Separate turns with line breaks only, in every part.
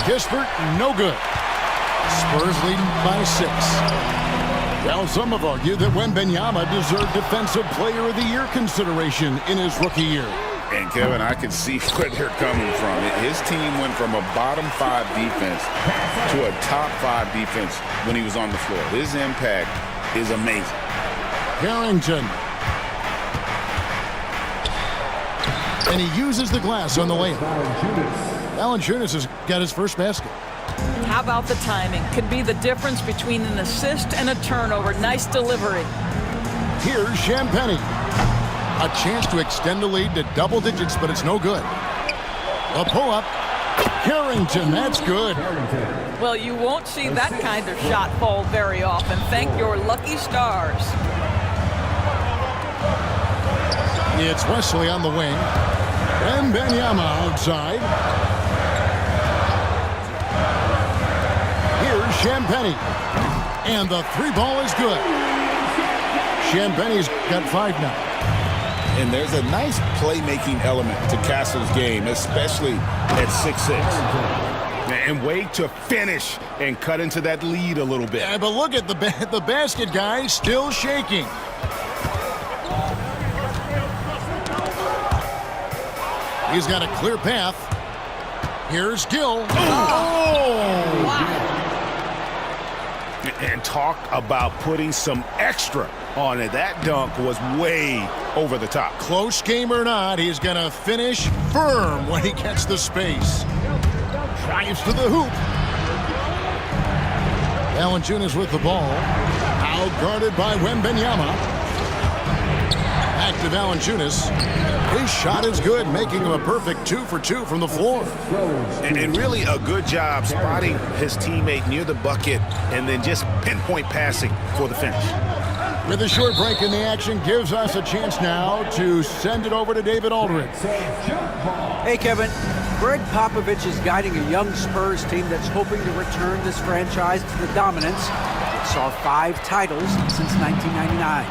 Kispert, no good. Spurs leading by 6. Well, some have argued that Wembanyama deserved Defensive Player of the Year consideration in his rookie year.
And, Kevin, I can see where they're coming from. His team went from a bottom 5 defense to a top 5 defense when he was on the floor. His impact is amazing.
Carrington. And he uses the glass on the layup. Valanciunas has got his first basket.
How about the timing? Could be the difference between an assist and a turnover. Nice delivery.
Here's Champagnie. A chance to extend the lead to double digits, but it's no good. A pull-up. Carrington, that's good.
Well, you won't see that kind of shot fall very often. Thank your lucky stars.
It's Wesley on the wing. Wembanyama outside. Here's Champagnie. And the 3 ball is good. Champagnie's got 5 now.
And there's a nice playmaking element to Castle's game, especially at 6'6". And wait to finish and cut into that lead a little bit.
Yeah, but look at the basket guy still shaking. He's got a clear path. Here's Gill.
Oh! Wow.
And talk about putting some extra on it. That dunk was way over the top.
Close game or not, he's going to finish firm when he gets the space. Drives to the hoop. Valanciunas with the ball. Out guarded by Wembanyama. Back to Valanciunas. His shot is good, making him a perfect 2 for 2 from the floor.
And really a good job spotting his teammate near the bucket and then just pinpoint passing for the finish.
With a short break in the action, gives us a chance now to send it over to David Aldridge.
Hey, Kevin. Greg Popovich is guiding a young Spurs team that's hoping to return this franchise to the dominance that saw 5 titles since 1999.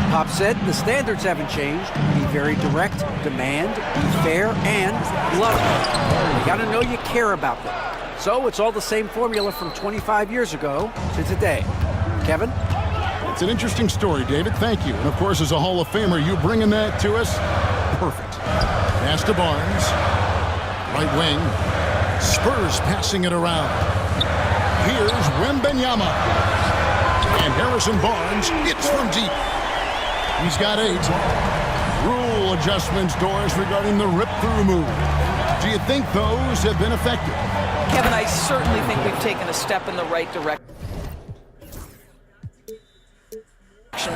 Pop said the standards haven't changed. Be very direct, demand, be fair, and love them. You gotta know you care about them. So it's all the same formula from 25 years ago to today. Kevin?
It's an interesting story, David. Thank you. And of course, as a Hall of Famer, you bringing that to us? Perfect. Pass to Barnes. Right wing. Spurs passing it around. Here's Wembanyama. And Harrison Barnes, it's from deep. He's got 8. Rule adjustments, Doris, regarding the rip-through move. Do you think those have been effective?
Kevin, I certainly think we've taken a step in the right direction.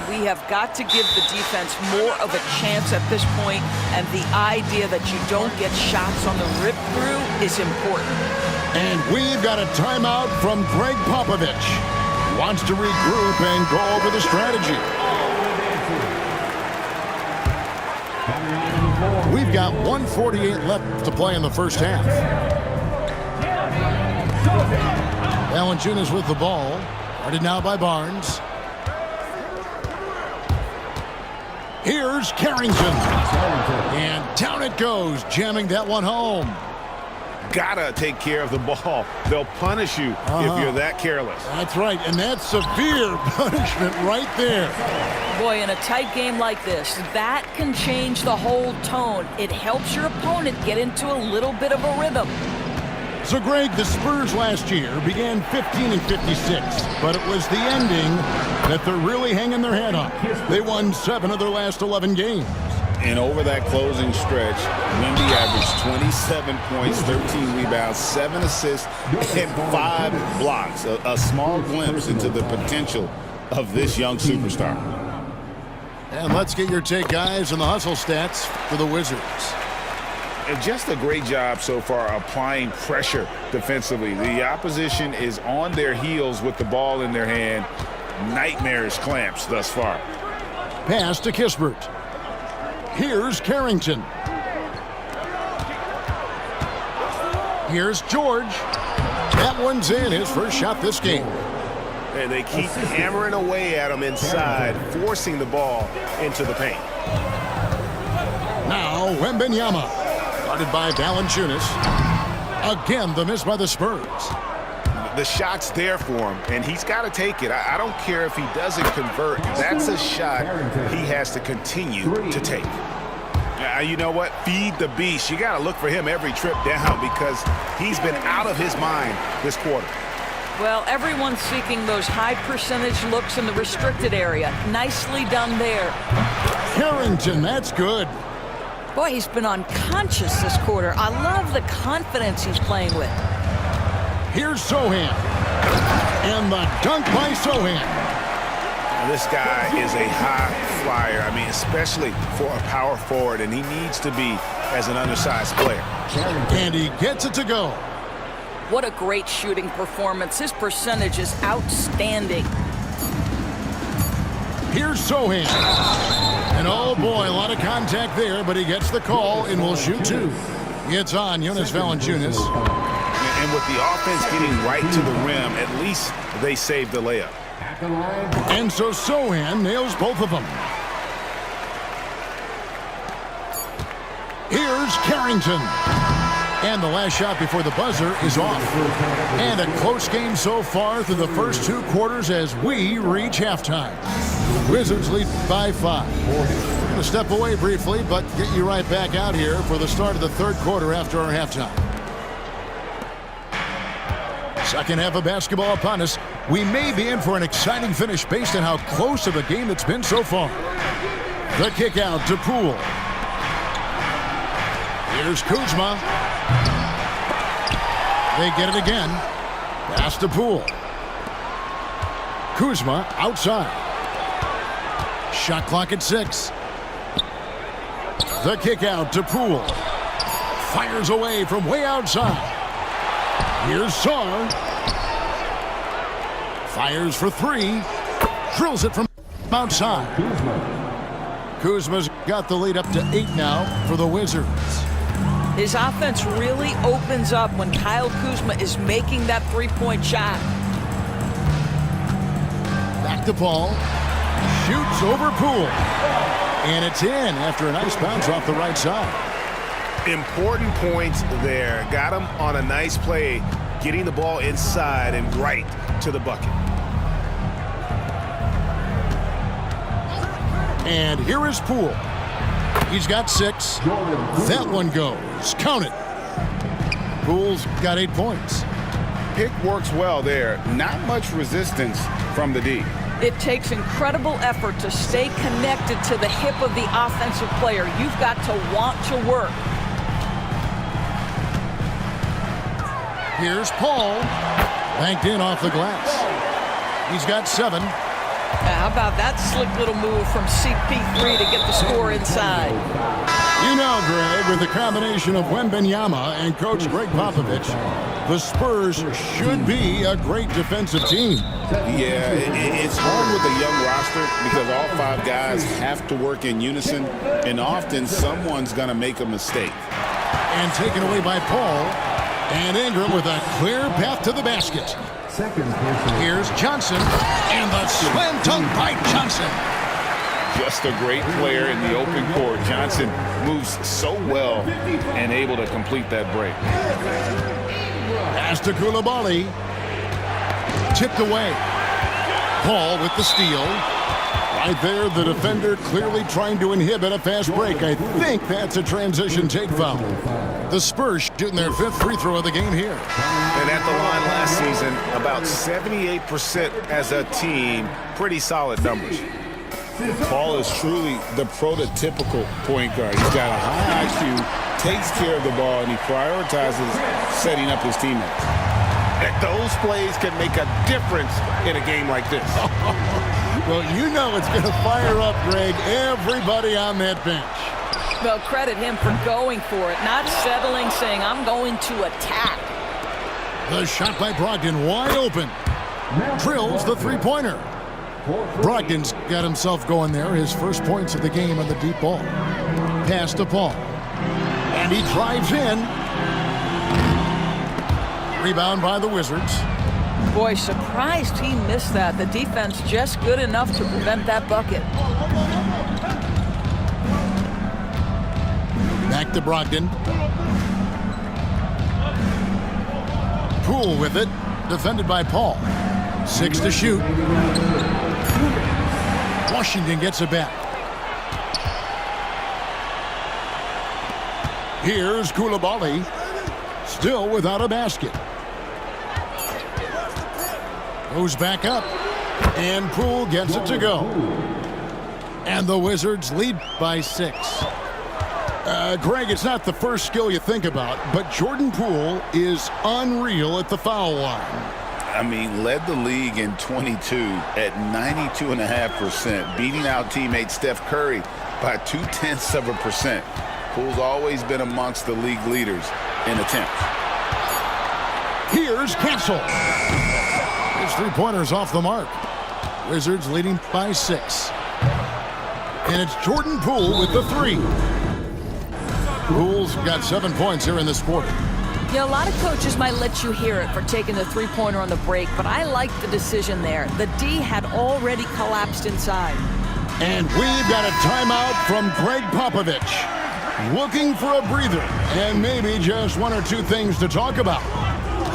We have got to give the defense more of a chance at this point, and the idea that you don't get shots on the rip-through is important.
And we've got a timeout from Greg Popovich. Wants to regroup and go over the strategy. We've got 1:48 left to play in the first half. Valanciunas with the ball. Guarded now by Barnes. Here's Carrington. And down it goes, jamming that one home.
Gotta take care of the ball. They'll punish you if you're that careless.
That's right, and that's severe punishment right there.
Boy, in a tight game like this, that can change the whole tone. It helps your opponent get into a little bit of a rhythm.
So, Greg, the Spurs last year began 15-56, but it was the ending that they're really hanging their head on. They won 7 of their last 11 games.
And over that closing stretch, Wemby averaged 27 points, 13 rebounds, 7 assists, and 5 blocks. A small glimpse into the potential of this young superstar.
And let's get your take, guys, on the hustle stats for the Wizards.
And just a great job so far applying pressure defensively. The opposition is on their heels with the ball in their hand. Nightmarish clamps thus far.
Pass to Kispert. Here's Carrington. Here's George. That one's in, his first shot this game.
And they keep hammering away at him inside, forcing the ball into the paint.
Now Wembanyama. Guarded by Valanciunas. Again, the miss by the Spurs.
The shot's there for him, and he's got to take it. I don't care if he doesn't convert. That's a shot he has to continue to take. You know what? Feed the beast. You got to look for him every trip down because he's been out of his mind this quarter.
Well, everyone's seeking those high percentage looks in the restricted area. Nicely done there.
Carrington, that's good.
Boy, he's been unconscious this quarter. I love the confidence he's playing with.
Here's Sohan. And the dunk by Sohan.
This guy is a high flyer. I mean, especially for a power forward, and he needs to be as an undersized player.
And he gets it to go.
What a great shooting performance. His percentage is outstanding.
Here's Sohan. And oh boy, a lot of contact there, but he gets the call and will shoot two. It's on Jonas Valanciunas.
And with the offense getting right to the rim, at least they saved the layup.
And so Sohan nails both of them. Here's Carrington. And the last shot before the buzzer is off. And a close game so far through the first two quarters as we reach halftime. Wizards lead by 5. We're going to step away briefly, but get you right back out here for the start of the third quarter after our halftime. Second half of basketball upon us. We may be in for an exciting finish based on how close of a game it's been so far. The kick out to Poole. Here's Kuzma. They get it again. Pass to Poole. Kuzma outside. Shot clock at 6. The kick out to Poole. Fires away from way outside. Here's Sarr. Fires for 3. Drills it from outside. Kuzma's got the lead up to 8 now for the Wizards.
His offense really opens up when Kyle Kuzma is making that three-point shot.
Back to Paul. Shoots over Poole. And it's in after a nice bounce off the right side.
Important points there. Got him on a nice play, getting the ball inside and right to the bucket.
And here is Poole. He's got 6. That one goes. Count it. Poole's got 8 points.
Pick works well there. Not much resistance from the D.
It takes incredible effort to stay connected to the hip of the offensive player. You've got to want to work.
Here's Paul. Banked in off the glass. He's got 7.
How about that slick little move from CP3 to get the score inside?
You know, Greg, with the combination of Wembanyama and Coach Greg Popovich, the Spurs should be a great defensive team.
Yeah, it's hard with a young roster because all 5 guys have to work in unison, and often someone's going to make a mistake.
And taken away by Paul. And Ingram with a clear path to the basket. Here's Johnson, and the slam dunk by Johnson.
Just a great player in the open court. Johnson moves so well and able to complete that break.
Pass to Koulibaly. Tipped away. Paul with the steal. Right there, the defender clearly trying to inhibit a fast break. I think that's a transition take foul. The Spurs shooting their 5th free throw of the game here.
And at the line last season, about 78% as a team. Pretty solid numbers.
Paul is truly the prototypical point guard. He's got a high IQ, takes care of the ball, and he prioritizes setting up his teammates.
And those plays can make a difference in a game like this.
Well, you know it's going to fire up, Greg, everybody on that bench.
Well, credit him for going for it, not settling, saying, I'm going to attack.
The shot by Brogdon wide open. Drills the three-pointer. Brogdon's got himself going there. His first points of the game on the deep ball. Pass to Paul. And he drives in. Rebound by the Wizards.
Boy, surprised he missed that. The defense just good enough to prevent that bucket. Back
to Brogdon. Poole with it, defended by Paul. 6 to shoot. Washington gets it back. Here's Koulibaly, still without a basket. Goes back up, and Poole gets it to go. And the Wizards lead by 6. Greg, it's not the first skill you think about, but Jordan Poole is unreal at the foul line.
I mean, led the league in 22 at 92.5%, beating out teammate Steph Curry by 0.2%. Poole's always been amongst the league leaders in attempts.
Here's Castle. His three-pointer's off the mark. Wizards leading by 6. And it's Jordan Poole with the 3. Poole's got 7 points here in this quarter.
You know, a lot of coaches might let you hear it for taking the three-pointer on the break, but I like the decision there. The D had already collapsed inside.
And we've got a timeout from Greg Popovich. Looking for a breather and maybe just 1 or 2 things to talk about.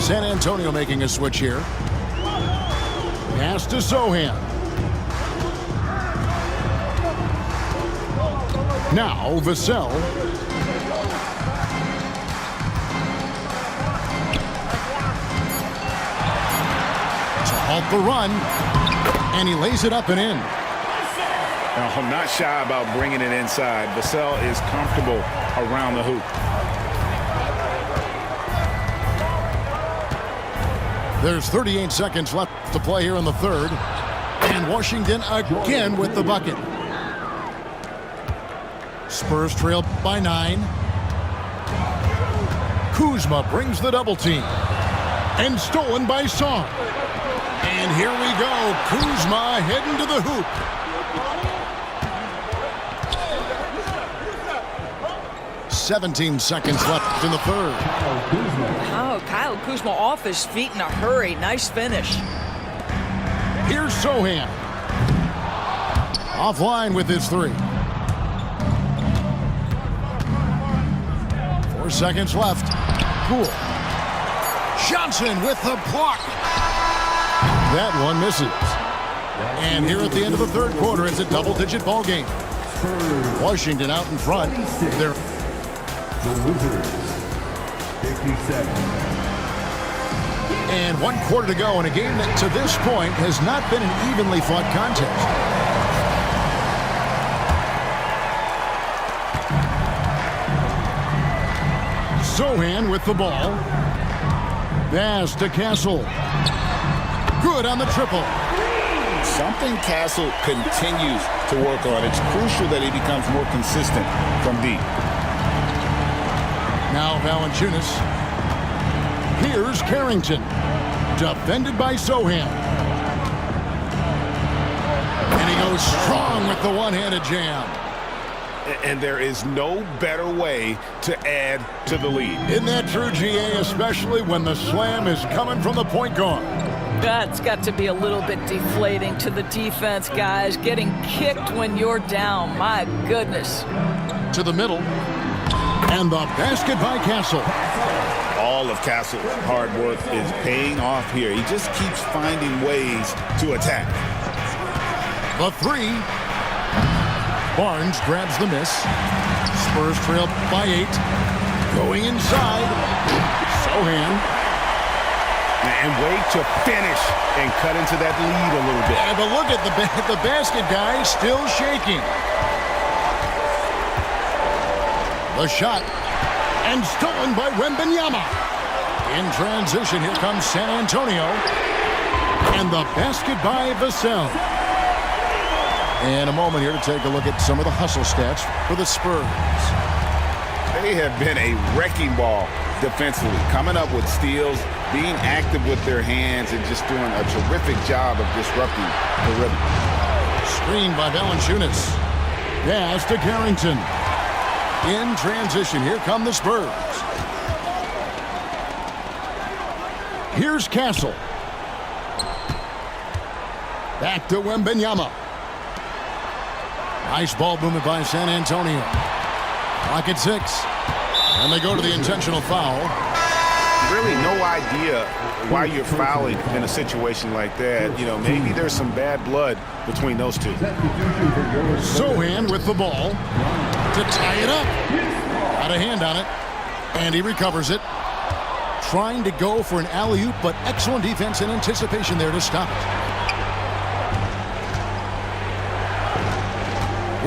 San Antonio making a switch here. Pass to Sohan. Now Vassell. To halt the run. And he lays it up and in.
I'm not shy about bringing it inside. Vassell is comfortable around the hoop.
There's 38 seconds left to play here in the third. And Washington again with the bucket. Spurs trail by 9. Kuzma brings the double team. And stolen by Song. And here we go. Kuzma heading to the hoop. "17 seconds left in the third."
Oh, Kyle Kuzma off his feet in a hurry. Nice finish.
Here's Sohan. Offline with his 3. 4 seconds left. Poole. Johnson with the block. That one misses. And here at the end of the third quarter, it's a double-digit ball game. Washington out in front. They're
the Wizards, 57.
And 1 quarter to go in a game that to this point has not been an evenly fought contest. Sohan with the ball. Pass to Castle. Good on the triple.
Something Castle continues to work on. It's crucial that he becomes more consistent from deep.
Now Valanciunas. Here's Carrington. Defended by Sohan. And he goes strong with the one-handed jam.
And there is no better way to add to the lead.
Isn't that true, GA, especially when the slam is coming from the point guard?
That's got to be a little bit deflating to the defense, guys. Getting kicked when you're down. My goodness.
To the middle. And the basket by Castle.
All of Castle's hard work is paying off here. He just keeps finding ways to attack.
The 3. Barnes grabs the miss. Spurs trail by 8. Going inside. Sohan.
And wait to finish and cut into that lead a little bit.
Yeah, but look at the basket guy still shaking. The shot. And stolen by Wembanyama. In transition, here comes San Antonio. And the basket by Vassell. And a moment here to take a look at some of the hustle stats for the Spurs.
They have been a wrecking ball defensively, coming up with steals, being active with their hands, and just doing a terrific job of disrupting the rhythm.
Screen by Valanciunas. Pass to Carrington. In transition, here come the Spurs. Here's Castle. Back to Wembanyama. Nice ball movement by San Antonio. Clock at 6. And they go to the intentional foul.
really no idea why you're fouling in a situation like that. You know, maybe there's some bad blood between those two.
Sohan with the ball to tie it up. Got a hand on it, and he recovers it. Trying to go for an alley-oop, but excellent defense and anticipation there to stop it.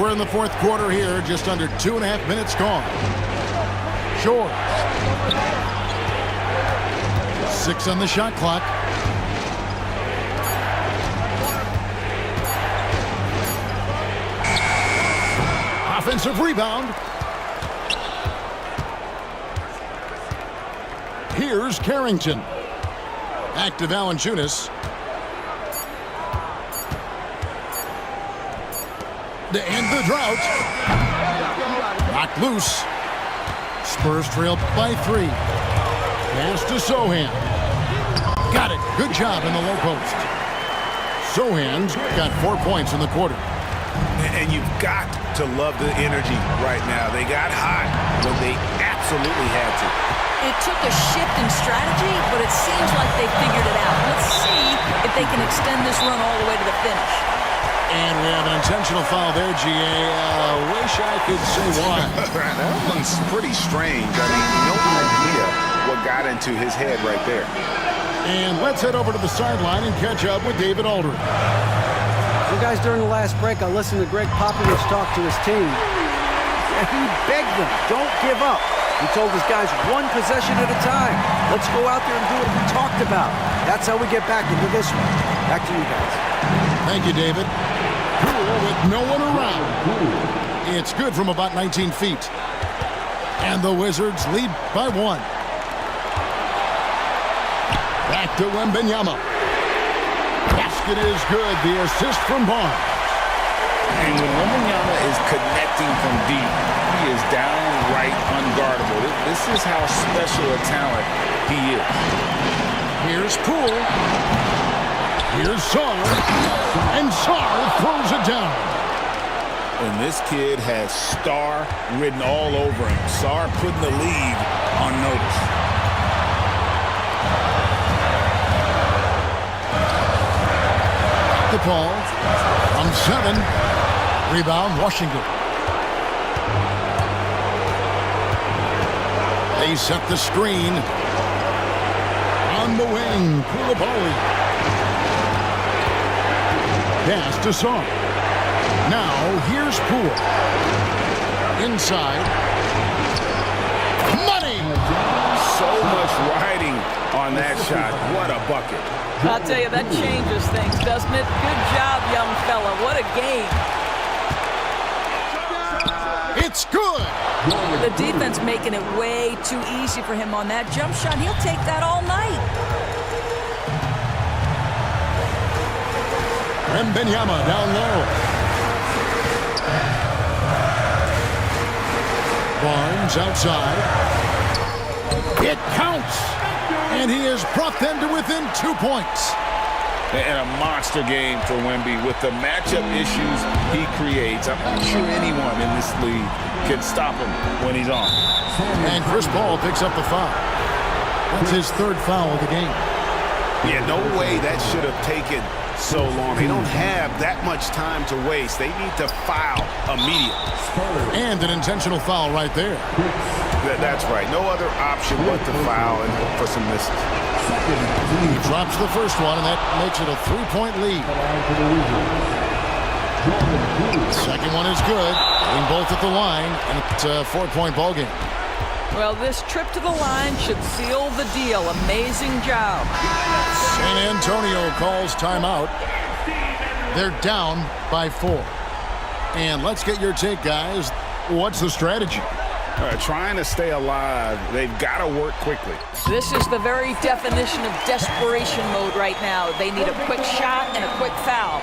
We're in the fourth quarter here, just under 2.5 minutes gone. Short. 6 on the shot clock. Offensive rebound. Here's Carrington. Back to Valanciunas. To end the drought. Knocked loose. Spurs trail by 3. Pass to Sohan. Got it. Good job in the low post. Sohan's got 4 points in the quarter.
And you've got to love the energy right now. They got hot when they absolutely had to.
It took a shift in strategy, but it seems like they figured it out. Let's see if they can extend this run all the way to the finish.
And we have an intentional foul there, GA. Wish I could say why.
That one's pretty strange. I mean, no idea what got into his head right there.
And let's head over to the sideline and catch up with David Aldridge.
Well, guys, during the last break, I listened to Greg Popovich talk to his team. He begged them, don't give up. He told his guys 1 possession at a time. Let's go out there and do what we talked about. That's how we get back into this one. Back to you guys.
Thank you, David. Poole with no one around. It's good from about 19 feet. And the Wizards lead by 1. Back to Wembanyama. Basket is good. The assist from Barnes.
And when Wembanyama is connecting from deep, he is downright unguardable. This is how special a talent he is.
Here's Poole. Here's Sarr. And Sarr throws it down.
And this kid has star written all over him. Sarr putting the lead on notice.
The ball from 7. Rebound, Washington. They set the screen. On the wing, Koulibaly. Pass to Sarr. Now, here's Poole. Inside. Money!
So much riding on that shot. What a bucket.
I'll tell you, that changes things, doesn't it? Good job, young fella. What a game.
It's good!
The defense making it way too easy for him on that jump shot. He'll take that all night.
Wembanyama down low. Barnes outside. It counts! And he has brought them to within 2 points.
And a monster game for Wemby with the matchup issues he creates. I'm not sure anyone in this league can stop him when he's on.
And Chris Paul picks up the foul. That's his 3rd foul of the game.
Yeah, no way that should have taken so long. They don't have that much time to waste. They need to foul immediately.
And an intentional foul right there.
That's right. No other option but to foul and hope for some misses.
He drops the first one, and that makes it a 3-point lead. Second one is good. Getting both at the line, and it's a 4-point ball game.
Well, this trip to the line should seal the deal. Amazing job.
San Antonio calls timeout. They're down by 4. And let's get your take, guys. What's the strategy?
Trying to stay alive. They've got to work quickly.
This is the very definition of desperation mode right now. They need a quick shot and a quick foul.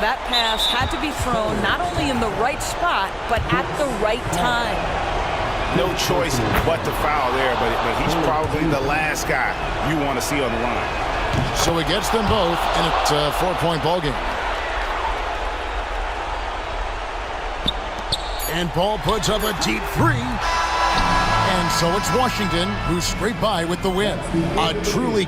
That pass had to be thrown not only in the right spot, but at the right time.
No choice but to foul there, but he's probably the last guy you want to see on the line.
So he gets them both, and it's a 4-point ball game. And Paul puts up a deep 3. And And so it's Washington who scraped by with the win. A truly